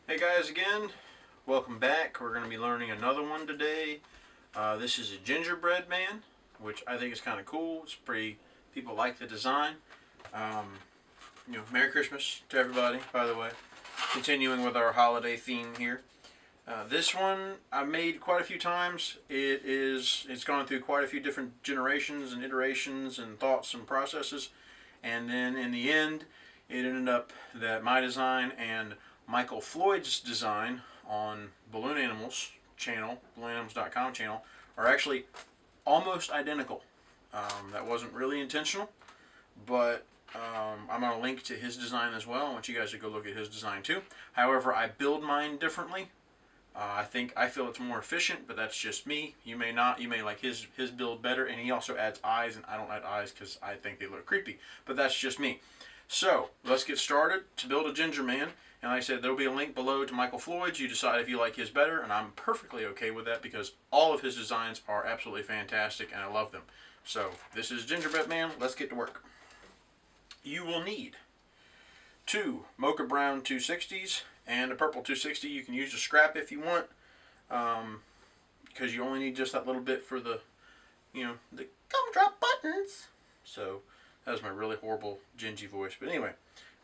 Hey guys again, welcome back. We're going to be learning another one today. This is a gingerbread man, which I think is kind of cool. It's pretty, people like the design. Merry Christmas to everybody, by the way. Continuing with our holiday theme here. This one I've made quite a few times. It's gone through quite a few different generations and iterations and thoughts and processes. And then in the end, it ended up that my design and Michael Floyd's design on Balloon Animals channel, balloonanimals.com channel, are actually almost identical. That wasn't really intentional, but I'm going to link to his design as well. I want you guys to go look at his design too. However, I build mine differently. I feel it's more efficient, but that's just me. You may not. You may like his build better, and he also adds eyes, and I don't add eyes because I think they look creepy. But that's just me. So let's get started to build a ginger man. And like I said, there'll be a link below to Michael Floyd's. You decide if you like his better, and I'm perfectly okay with that because all of his designs are absolutely fantastic, and I love them. So this is Gingerbread Man. Let's get to work. You will need 2 mocha brown 260s and a purple 260. You can use a scrap if you want, because you only need just that little bit for the gumdrop buttons. So that was my really horrible gingy voice. But anyway,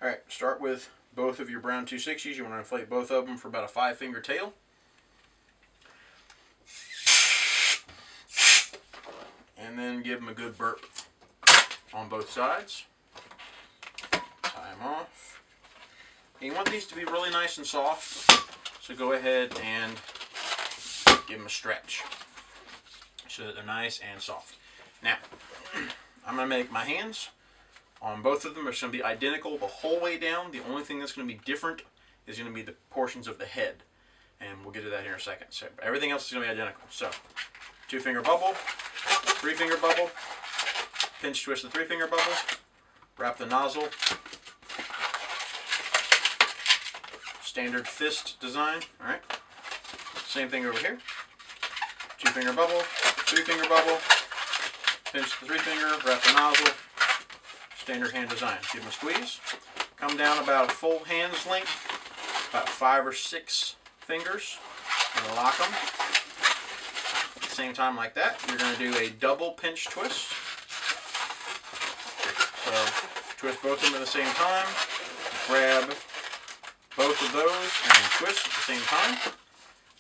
all right, start with both of your brown 260s. You want to inflate both of them for about a 5-finger tail. And then give them a good burp on both sides. Tie them off. And you want these to be really nice and soft, so go ahead and give them a stretch so that they're nice and soft. Now, I'm going to make my hands on both of them. It's going to be identical the whole way down. The only thing that's going to be different is going to be the portions of the head. And we'll get to that here in a second. So everything else is going to be identical. So 2-finger bubble, 3-finger bubble, pinch twist the 3-finger bubble, wrap the nozzle, standard fist design. Alright. Same thing over here. 2-finger bubble, 3-finger bubble, pinch the 3-finger, wrap the nozzle, standard hand design. Give them a squeeze. Come down about a full hand's length, about 5 or 6 fingers, and lock them. At the same time like that, you're going to do a double pinch twist. So twist both of them at the same time. Grab both of those and then twist at the same time.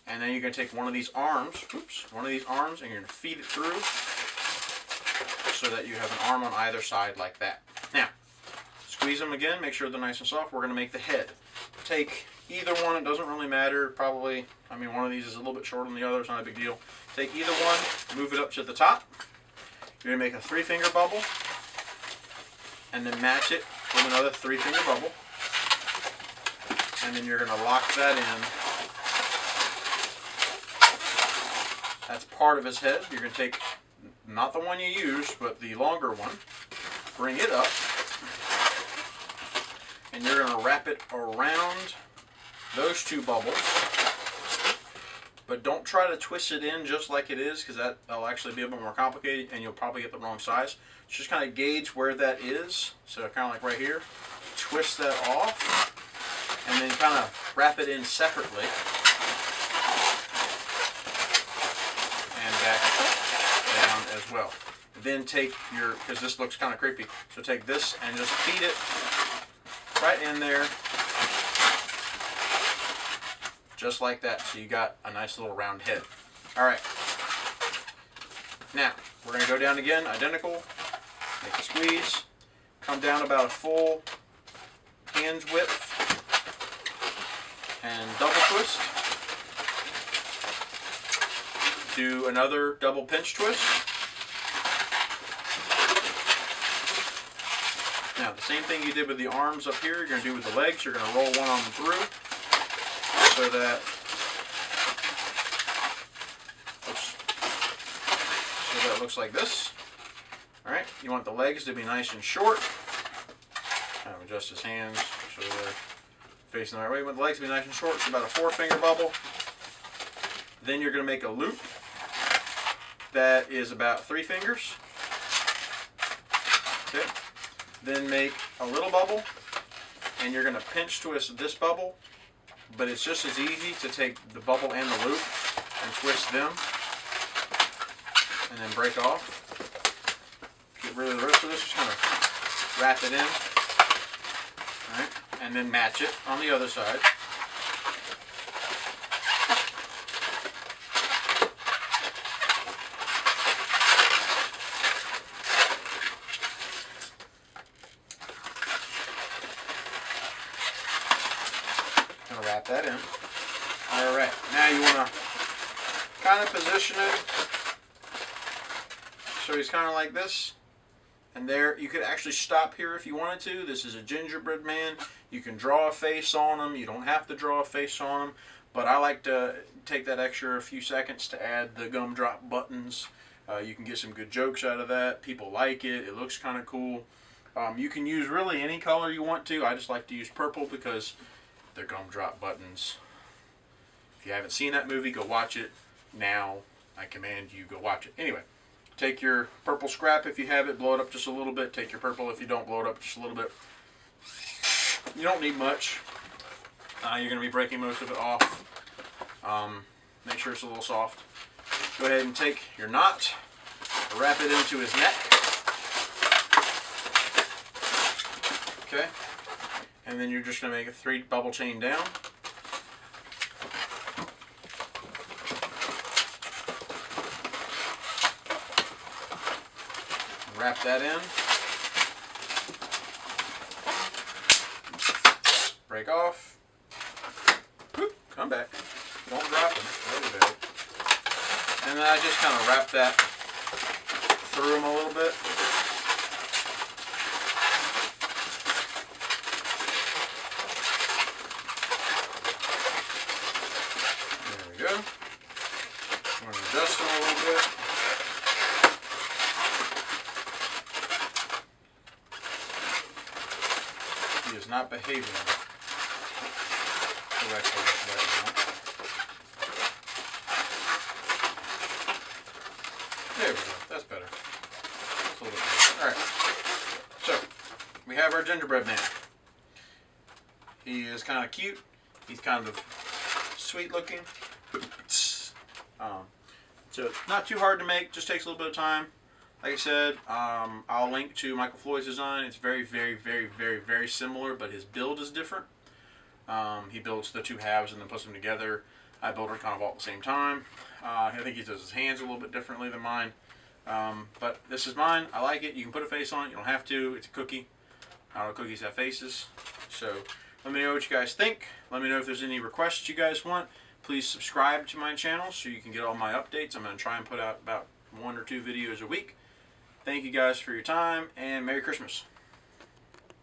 And then you're going to take one of these arms, and you're going to feed it through so that you have an arm on either side like that. Now, squeeze them again, make sure they're nice and soft. We're going to make the head. Take either one, it doesn't really matter. Probably, one of these is a little bit shorter than the other, it's not a big deal. Take either one, move it up to the top. You're going to make a 3-finger bubble, and then match it with another 3-finger bubble. And then you're going to lock that in. That's part of his head. You're going to take, not the one you used, but the longer one. Bring it up, and you're going to wrap it around those 2 bubbles, but don't try to twist it in just like it is, because that'll actually be a bit more complicated and you'll probably get the wrong size. Just kind of gauge where that is, so kind of like right here, twist that off, and then kind of wrap it in separately, and back down as well. Then take your, because this looks kind of creepy, so take this and just feed it right in there, just like that, so you got a nice little round head. Alright, now we're going to go down again, identical, make a squeeze, come down about a full hand's width, and double twist, do another double pinch twist. Now, the same thing you did with the arms up here, you're going to do with the legs. You're going to roll one of them through so that looks like this. All right, you want the legs to be nice and short. Kind of adjust his hands so they're facing the right way. You want the legs to be nice and short. It's about a 4-finger bubble. Then you're going to make a loop that is about 3 fingers. Okay. Then make a little bubble, and you're going to pinch twist this bubble but it's just as easy to take the bubble and the loop and twist them and then break off. Get rid of the rest of this, just kind of wrap it in. Alright, and then match it on the other side. Gonna wrap that in. Alright, now you want to kind of position it so he's kind of like this. And there, you could actually stop here if you wanted to. This is a gingerbread man. You can draw a face on him. You don't have to draw a face on him. But I like to take that extra few seconds to add the gumdrop buttons. You can get some good jokes out of that. People like it. It looks kind of cool. You can use really any color you want to. I just like to use purple because they're gumdrop buttons. If you haven't seen that movie, go watch it now. I command you, go watch it. Anyway. Take your purple scrap if you have it, blow it up just a little bit. Take your purple if you don't, blow it up just a little bit. You don't need much. You're going to be breaking most of it off. Make sure it's a little soft. Go ahead and take your knot, wrap it into his neck. Okay. And then you're just going to make a 3 bubble chain down. Wrap that in. Break off. Whoop, come back. Don't drop them. And then I just kind of wrap that through them a little bit. There we go. I'm going to adjust them a little bit. He is not behaving correctly right now. There we go. That's better. That's a little bit better. Alright. So, we have our gingerbread man. He is kind of cute. He's kind of sweet looking. So, not too hard to make. Just takes a little bit of time. Like I said, I'll link to Michael Floyd's design. It's very, very, very, very, very similar, but his build is different. He builds the 2 halves and then puts them together. I build them kind of all at the same time. I think he does his hands a little bit differently than mine. But this is mine. I like it. You can put a face on it. You don't have to. It's a cookie. I don't know, cookies have faces. So let me know what you guys think. Let me know if there's any requests you guys want. Please subscribe to my channel so you can get all my updates. I'm going to try and put out about 1 or 2 videos a week. Thank you guys for your time, and Merry Christmas.